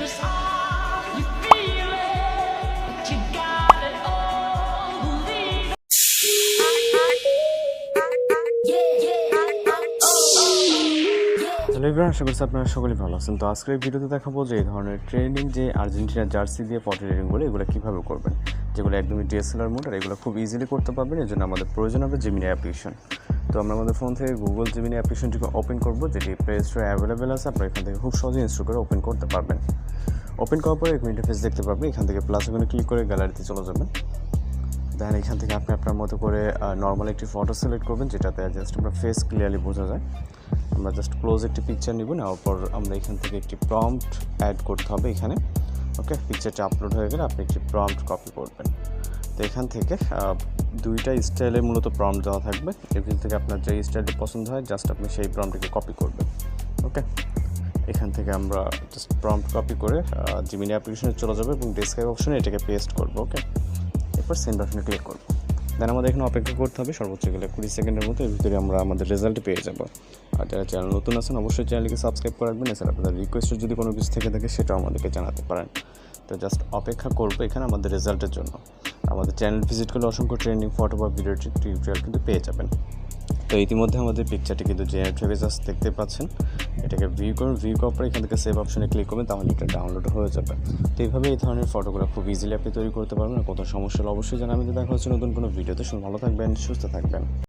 precious are you feel it, but you got it all, believe it. Hello everyone, আশা করছি আপনারা সকলেই ভালো আছেন। তো আজকের এই ভিডিওতে দেখাবো যে এই ধরনের ট্রেনিং যে আর্জেন্টিনা জার্সি দিয়ে ফটো ট্রেনিংগুলো এগুলো কীভাবে করবেন, যেগুলো একদমই ডিএসএলআর মোড আর এগুলো খুব ইজিলি করতে পারবেন। এর জন্য আমাদের প্রয়োজন হবে জেমিনি অ্যাপ্লিকেশন। তো আমরা আমাদের ফোন থেকে গুগল জেমিনি অ্যাপ্লিকেশনটিকে ওপেন করবো, যেটি প্লে স্টোরে অ্যাভেলেবেল আছে। আপনারা এখান থেকে খুব সহজে ইনস্টল করে ওপেন করতে পারবেন। ওপেন করার পরে এক ইন্টারফেস দেখতে পাবেন। এখান থেকে প্লাস ওখানে ক্লিক করে গ্যালারিতে চলে যাবেন। দেন এখান থেকে আপনি আপনার মতো করে নর্মাল একটি ফটো সিলেক্ট করবেন, যেটাতে জাস্ট আমরা ফেস ক্লিয়ারলি বোঝা যায়। আমরা জাস্ট ক্লোজ একটি পিকচার নিব, নেওয়ার পর আমরা এখান থেকে একটি প্রম্পট অ্যাড করতে হবে এখানে। ওকে, পিকচারটা আপলোড হয়ে গেলে আপনি একটি প্রম্পট কপি করবেন। তো এখান থেকে দুইটা স্টাইলে মূলত প্রম্পট দেওয়া থাকবে। এখান থেকে আপনার যে স্টাইলটি পছন্দ হয় জাস্ট আপনি সেই প্রম্পটটিকে কপি করবেন। ওকে, এখান থেকে আমরা জাস্ট প্রম্পট কপি করে জিমিনি অ্যাপ্লিকেশনে চলে যাবে এবং ডেসক্রাইব অপশনে এটাকে পেস্ট করবো। ওকে, এরপর সেন্ড বাটনে ক্লিক করবো। দেন আমাদের এখানে অপেক্ষা করতে হবে সর্বোচ্চ গেলে 20 সেকেন্ডের মতো। এর ভিতরে আমরা আমাদের রেজাল্ট পেয়ে যাবো। আর যারা চ্যানেল নতুন আছেন অবশ্যই চ্যানেলকে সাবস্ক্রাইব করে রাখবেন। এছাড়া আপনাদের রিকোয়েস্টের যদি কোনো কিছু থেকে থাকে সেটাও আমাদেরকে জানাতে পারেন। তো জাস্ট অপেক্ষা করবো এখানে আমাদের রেজাল্টের জন্য। আমাদের চ্যানেল ভিজিট করলে অসংখ্য ট্রেন্ডিং ফটো বা ভিডিও টিউটোরিয়াল কিন্তু পেয়ে যাবেন। তো ইতিমধ্যে আমাদের পিকচারটি কিন্তু জেনারেট হয়ে জাস্ট দেখতে পাচ্ছেন। এটাকে ভিউ করুন, ভিউ করার পরে এখান থেকে সেভ অপশনে ক্লিক করবেন, তাহলে এটা ডাউনলোড হয়ে যাবে। তো এইভাবে এই ধরনের ফটোগুলো খুব ইজিলি আপনি তৈরি করতে পারবেন। আর কত সমস্যা হলে অবশ্যই জানাবেন। দেখা হচ্ছে নতুন কোনো ভিডিওতে। ভালো থাকবেন, সুস্থ থাকবেন।